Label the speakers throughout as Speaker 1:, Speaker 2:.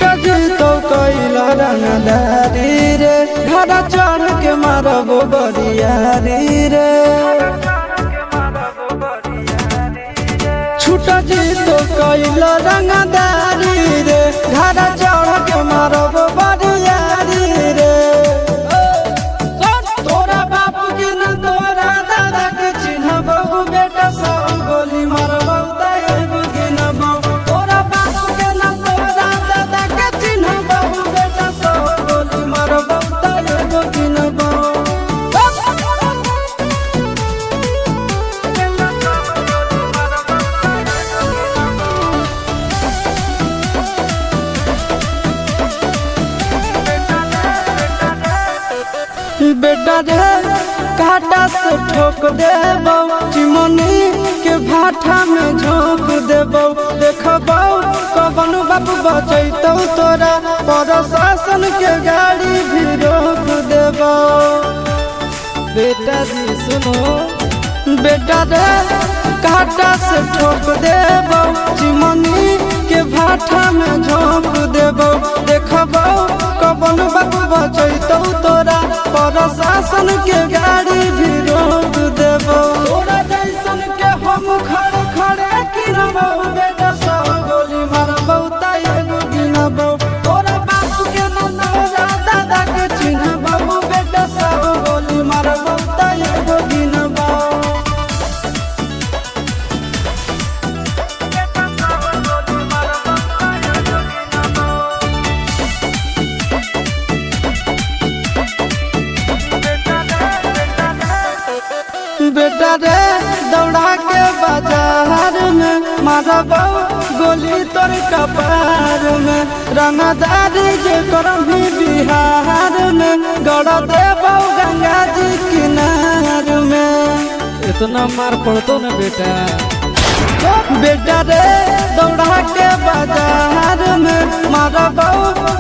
Speaker 1: छुटा जी तो कैला रंगदारी रे घड़ा चढ़ के मारबो बरियारी रे छुटा जी तो कैला रंगदारी रे घड़ा चढ़ के मारबो बरियारी रे तोरा बापू के न तोरा दादा के चिन्हबो बेटा सब गोली मारबो तैगो गिनबो तोरा बापू के न तोरा दादा के चिन्हबो बेटा सब गोली मारबो तैगो गिनबो बेटा रे काटा से ठोक देबो चिमनी के भाटा में झोंक देबो देखबो कवन बाप बचैतौ तोरा प्रशासन के गाड़ी भी रोक देबो बेटा जी सुनो बेटा रे काटा से ठोक देबो चिमनी के भाटा में झोंक देबो देखबो कवन बाप बचैतौ तोरा प्रशासन के गाड़ी भी रोक देबो तोरा जैसन के हम खड़े खड़े गिनबो बेटा सब गोली मारबो तैगो गिनबो तोरा बापू के न तोरा दादा के चिन्हबो बेटा सब गोली मारबो तैगो गिनबो बेटा रे दौड़ा के बाजार में मारबो गोली तोर कपार में रंगदारी जे करभी बिहार में गड़ देबो गंगा जी किनार में
Speaker 2: इतना मार पड़तो ना बेटा
Speaker 1: बेटा रे दौड़ा के बाजार में मारबो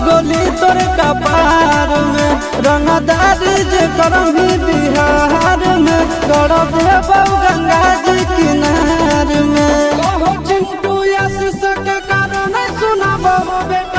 Speaker 1: गोली तोर कपार में रंगदारी जे करभी बिहार में गड़ देबो गंगा जी किनार में चिंटू आशीष के कारण सुनाबो बेटा